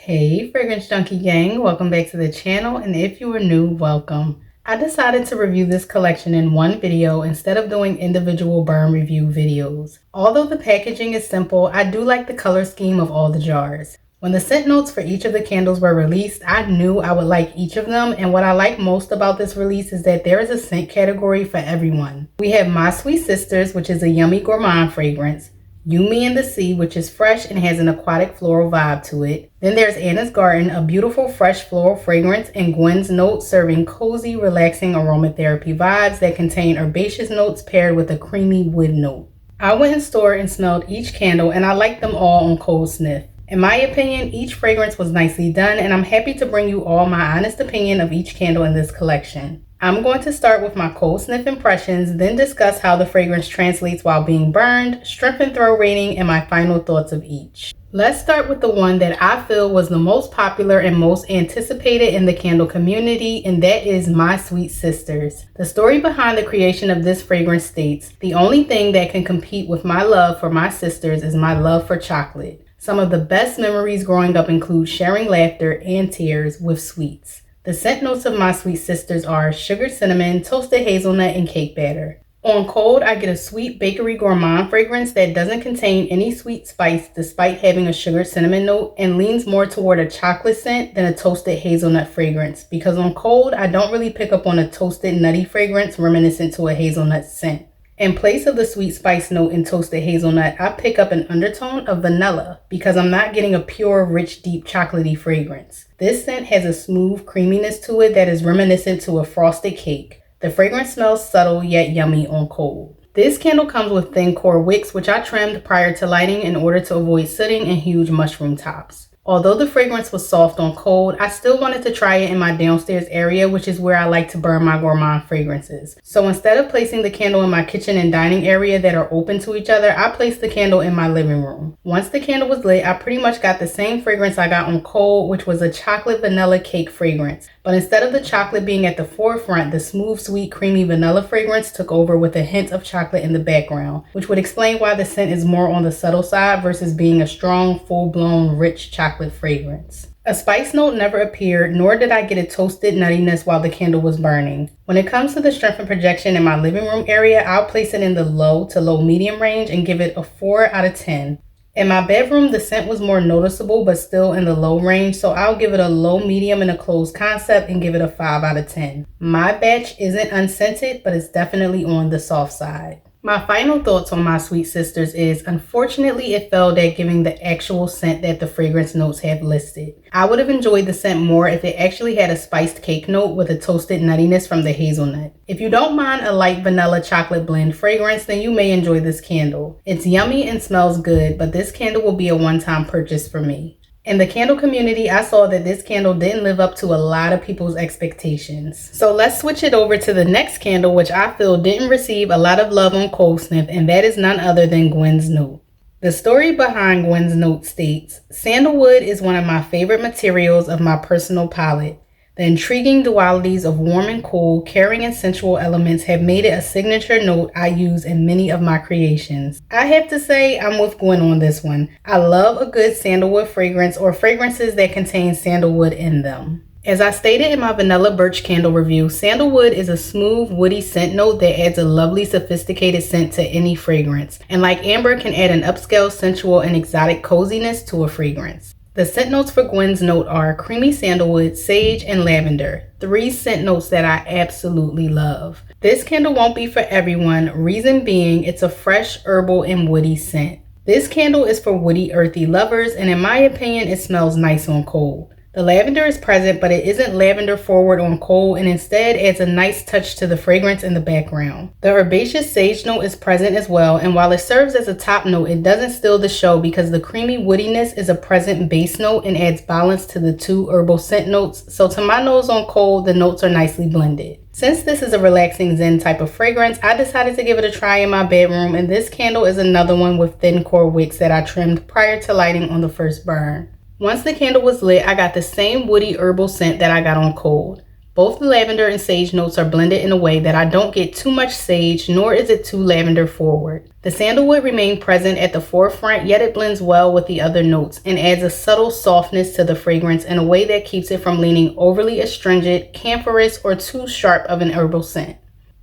Hey Fragrance Junkie gang, welcome back to the channel, and if you are new, welcome. I decided to review this collection in one video instead of doing individual burn review videos. Although the packaging is simple, I do like the color scheme of all the jars. When the scent notes for each of the candles were released, I knew I would like each of them, and what I like most about this release is that there is a scent category for everyone. We have My Sweet Sisters, which is a yummy gourmand fragrance. You, Me, and the Sea, which is fresh and has an aquatic floral vibe to it. Then there's Anna's Garden, a beautiful fresh floral fragrance, and Gwens Note, serving cozy, relaxing aromatherapy vibes that contain herbaceous notes paired with a creamy wood note. I went in store and smelled each candle, and I liked them all on cold sniff. In my opinion, each fragrance was nicely done, and I'm happy to bring you all my honest opinion of each candle in this collection. I'm going to start with my cold sniff impressions, then discuss how the fragrance translates while being burned, strength and throw rating, and my final thoughts of each. Let's start with the one that I feel was the most popular and most anticipated in the candle community, and that is My Sweet Sisters. The story behind the creation of this fragrance states, "The only thing that can compete with my love for my sisters is my love for chocolate. Some of the best memories growing up include sharing laughter and tears with sweets." The scent notes of My Sweet Sisters are sugar, cinnamon, toasted hazelnut, and cake batter. On cold, I get a sweet bakery gourmand fragrance that doesn't contain any sweet spice despite having a sugar cinnamon note, and leans more toward a chocolate scent than a toasted hazelnut fragrance, because on cold, I don't really pick up on a toasted nutty fragrance reminiscent to a hazelnut scent. In place of the sweet spice note in toasted hazelnut, I pick up an undertone of vanilla because I'm not getting a pure, rich, deep chocolatey fragrance. This scent has a smooth creaminess to it that is reminiscent to a frosted cake. The fragrance smells subtle yet yummy on cold. This candle comes with thin core wicks, which I trimmed prior to lighting in order to avoid sooting and huge mushroom tops. Although the fragrance was soft on cold, I still wanted to try it in my downstairs area, which is where I like to burn my gourmand fragrances. So instead of placing the candle in my kitchen and dining area that are open to each other, I placed the candle in my living room. Once the candle was lit, I pretty much got the same fragrance I got on cold, which was a chocolate vanilla cake fragrance. But instead of the chocolate being at the forefront, the smooth, sweet, creamy vanilla fragrance took over with a hint of chocolate in the background, which would explain why the scent is more on the subtle side versus being a strong, full-blown, rich chocolate fragrance. A spice note never appeared, nor did I get a toasted nuttiness while the candle was burning. When it comes to the strength and projection in my living room area, I'll place it in the low to low medium range and give it a 4 out of 10. In my bedroom, the scent was more noticeable but still in the low range, so I'll give it a low medium in a closed concept and give it a 5 out of 10. My batch isn't unscented, but it's definitely on the soft side. My final thoughts on My Sweet Sisters is, unfortunately, it failed at giving the actual scent that the fragrance notes have listed. I would have enjoyed the scent more if it actually had a spiced cake note with a toasted nuttiness from the hazelnut. If you don't mind a light vanilla chocolate blend fragrance, then you may enjoy this candle. It's yummy and smells good, but this candle will be a one-time purchase for me. In the candle community, I saw that this candle didn't live up to a lot of people's expectations. So let's switch it over to the next candle, which I feel didn't receive a lot of love on cold sniff, and that is none other than Gwens Note. The story behind Gwens Note states, "Sandalwood is one of my favorite materials of my personal palette. The intriguing dualities of warm and cool, caring and sensual elements have made it a signature note I use in many of my creations." I have to say I'm with Gwen on this one. I love a good sandalwood fragrance or fragrances that contain sandalwood in them. As I stated in my vanilla birch candle review, sandalwood is a smooth, woody scent note that adds a lovely, sophisticated scent to any fragrance, and like amber, can add an upscale, sensual, and exotic coziness to a fragrance. The scent notes for Gwens Note are creamy sandalwood, sage, and lavender. 3 scent notes that I absolutely love. This candle won't be for everyone, reason being it's a fresh, herbal, and woody scent. This candle is for woody, earthy lovers, and in my opinion, it smells nice on cold. The lavender is present, but it isn't lavender forward on cold, and instead adds a nice touch to the fragrance in the background. The herbaceous sage note is present as well, and while it serves as a top note, it doesn't steal the show because the creamy woodiness is a present base note and adds balance to the 2 herbal scent notes, so to my nose on cold, the notes are nicely blended. Since this is a relaxing zen type of fragrance, I decided to give it a try in my bedroom, and this candle is another one with thin core wicks that I trimmed prior to lighting on the first burn. Once the candle was lit, I got the same woody herbal scent that I got on cold. Both the lavender and sage notes are blended in a way that I don't get too much sage, nor is it too lavender forward. The sandalwood remains present at the forefront, yet it blends well with the other notes and adds a subtle softness to the fragrance in a way that keeps it from leaning overly astringent, camphorous, or too sharp of an herbal scent.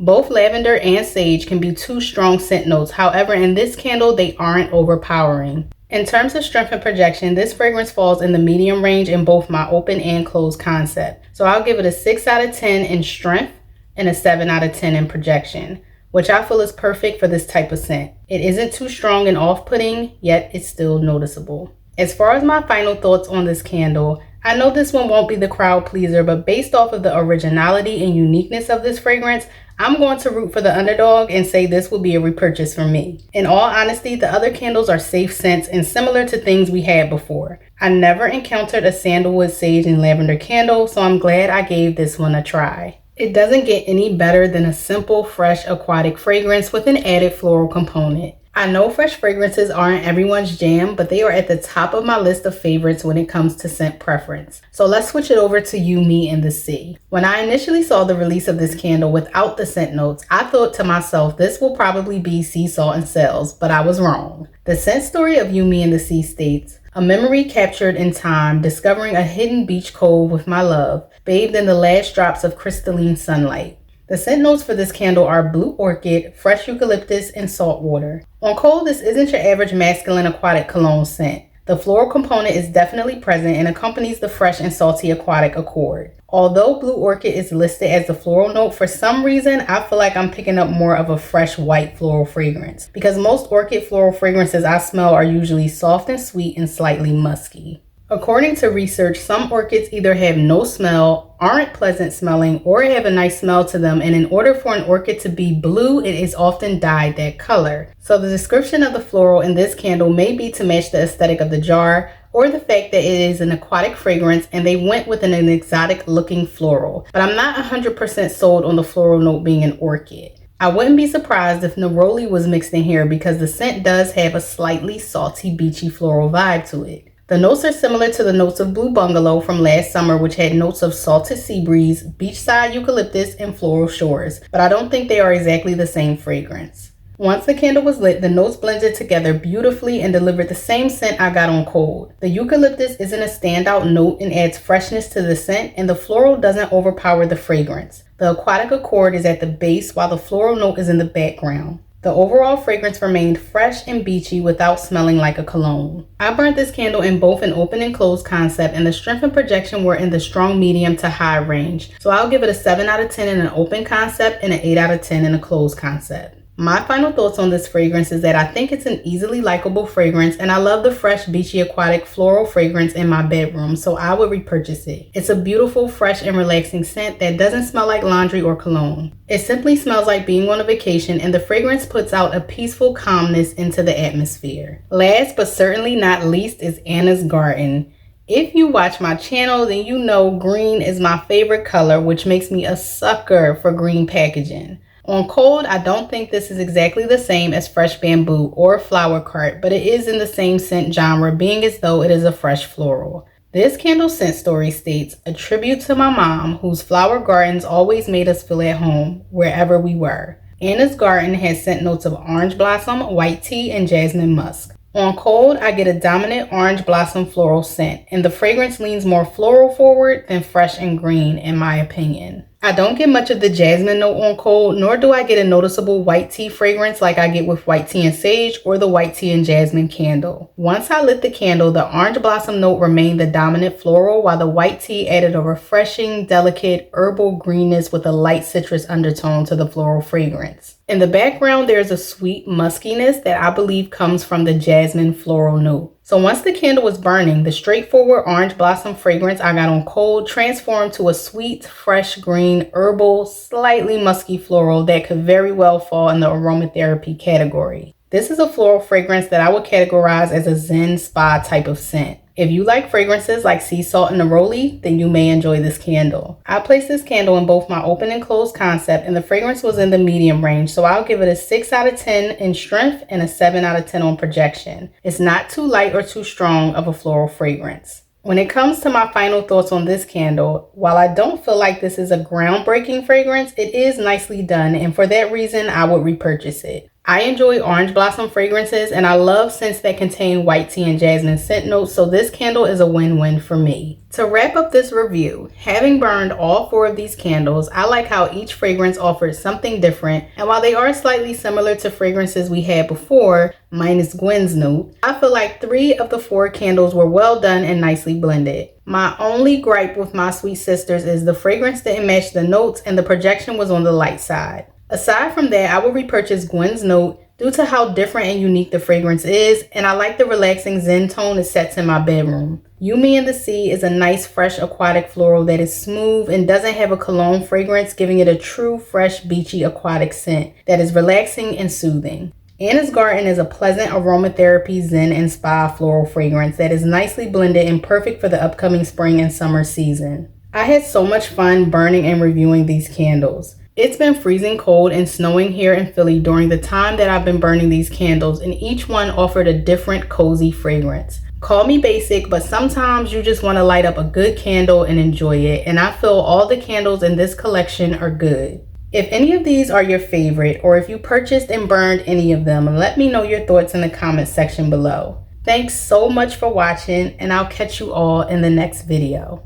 Both lavender and sage can be two strong scent notes, however in this candle they aren't overpowering. In terms of strength and projection, this fragrance falls in the medium range in both my open and closed concept. So I'll give it a 6 out of 10 in strength and a 7 out of 10 in projection, which I feel is perfect for this type of scent. It isn't too strong and off-putting, yet it's still noticeable. As far as my final thoughts on this candle, I know this one won't be the crowd pleaser, but based off of the originality and uniqueness of this fragrance, I'm going to root for the underdog and say this will be a repurchase for me. In all honesty, the other candles are safe scents and similar to things we had before. I never encountered a sandalwood, sage, and lavender candle, so I'm glad I gave this one a try. It doesn't get any better than a simple, fresh, aquatic fragrance with an added floral component. I know fresh fragrances aren't everyone's jam, but they are at the top of my list of favorites when it comes to scent preference. So let's switch it over to You, Me, and the Sea. When I initially saw the release of this candle without the scent notes, I thought to myself this will probably be sea salt and sales, but I was wrong. The scent story of You, Me, and the Sea states, a memory captured in time, discovering a hidden beach cove with my love, bathed in the last drops of crystalline sunlight. The scent notes for this candle are blue orchid, fresh eucalyptus, and salt water. On cold, this isn't your average masculine aquatic cologne scent. The floral component is definitely present and accompanies the fresh and salty aquatic accord. Although blue orchid is listed as the floral note, for some reason, I feel like I'm picking up more of a fresh white floral fragrance, because most orchid floral fragrances I smell are usually soft and sweet and slightly musky. According to research, some orchids either have no smell, aren't pleasant smelling, or have a nice smell to them, and in order for an orchid to be blue, it is often dyed that color. So the description of the floral in this candle may be to match the aesthetic of the jar, or the fact that it is an aquatic fragrance and they went with an exotic looking floral. But I'm not 100% sold on the floral note being an orchid. I wouldn't be surprised if neroli was mixed in here, because the scent does have a slightly salty, beachy floral vibe to it. The notes are similar to the notes of Blue Bungalow from last summer, which had notes of salted sea breeze, beachside eucalyptus, and floral shores, but I don't think they are exactly the same fragrance. Once the candle was lit, the notes blended together beautifully and delivered the same scent I got on cold. The eucalyptus isn't a standout note and adds freshness to the scent, and the floral doesn't overpower the fragrance. The aquatic accord is at the base while the floral note is in the background. The overall fragrance remained fresh and beachy without smelling like a cologne. I burnt this candle in both an open and closed concept, and the strength and projection were in the strong medium to high range. So I'll give it a 7 out of 10 in an open concept and an 8 out of 10 in a closed concept. My final thoughts on this fragrance is that I think it's an easily likable fragrance, and I love the fresh, beachy, aquatic floral fragrance in my bedroom, so I would repurchase it. It's a beautiful, fresh, and relaxing scent that doesn't smell like laundry or cologne. It simply smells like being on a vacation, and the fragrance puts out a peaceful calmness into the atmosphere. Last but certainly not least is Anna's Garden. If you watch my channel, then you know green is my favorite color, which makes me a sucker for green packaging. On cold, I don't think this is exactly the same as Fresh Bamboo or Flower Cart, but it is in the same scent genre, being as though it is a fresh floral. This candle scent story states, a tribute to my mom, whose flower gardens always made us feel at home, wherever we were. Anna's Garden has scent notes of orange blossom, white tea, and jasmine musk. On cold, I get a dominant orange blossom floral scent, and the fragrance leans more floral forward than fresh and green, in my opinion. I don't get much of the jasmine note on cold, nor do I get a noticeable white tea fragrance like I get with white tea and sage or the white tea and jasmine candle. Once I lit the candle, the orange blossom note remained the dominant floral, while the white tea added a refreshing, delicate, herbal greenness with a light citrus undertone to the floral fragrance. In the background, there's a sweet muskiness that I believe comes from the jasmine floral note. So once the candle was burning, the straightforward orange blossom fragrance I got on cold transformed to a sweet, fresh green, herbal, slightly musky floral that could very well fall in the aromatherapy category. This is a floral fragrance that I would categorize as a Zen spa type of scent. If you like fragrances like sea salt and neroli, then you may enjoy this candle. I placed this candle in both my open and closed concept, and the fragrance was in the medium range, so I'll give it a 6 out of 10 in strength and a 7 out of 10 on projection. It's not too light or too strong of a floral fragrance. When it comes to my final thoughts on this candle, while I don't feel like this is a groundbreaking fragrance, it is nicely done, and for that reason, I would repurchase it. I enjoy orange blossom fragrances, and I love scents that contain white tea and jasmine scent notes, so this candle is a win-win for me. To wrap up this review, having burned all 4 of these candles, I like how each fragrance offers something different, and while they are slightly similar to fragrances we had before, minus Gwens Note, I feel like 3 of the 4 candles were well done and nicely blended. My only gripe with my sweet sisters is the fragrance didn't match the notes and the projection was on the light side. Aside from that, I will repurchase Gwens Note due to how different and unique the fragrance is, and I like the relaxing zen tone it sets in my bedroom. You, Me, and the Sea is a nice, fresh, aquatic floral that is smooth and doesn't have a cologne fragrance, giving it a true, fresh, beachy, aquatic scent that is relaxing and soothing. Anna's Garden is a pleasant aromatherapy zen and spa floral fragrance that is nicely blended and perfect for the upcoming spring and summer season. I had so much fun burning and reviewing these candles. It's been freezing cold and snowing here in Philly during the time that I've been burning these candles, and each one offered a different cozy fragrance. Call me basic, but sometimes you just want to light up a good candle and enjoy it, and I feel all the candles in this collection are good. If any of these are your favorite, or if you purchased and burned any of them, let me know your thoughts in the comment section below. Thanks so much for watching, and I'll catch you all in the next video.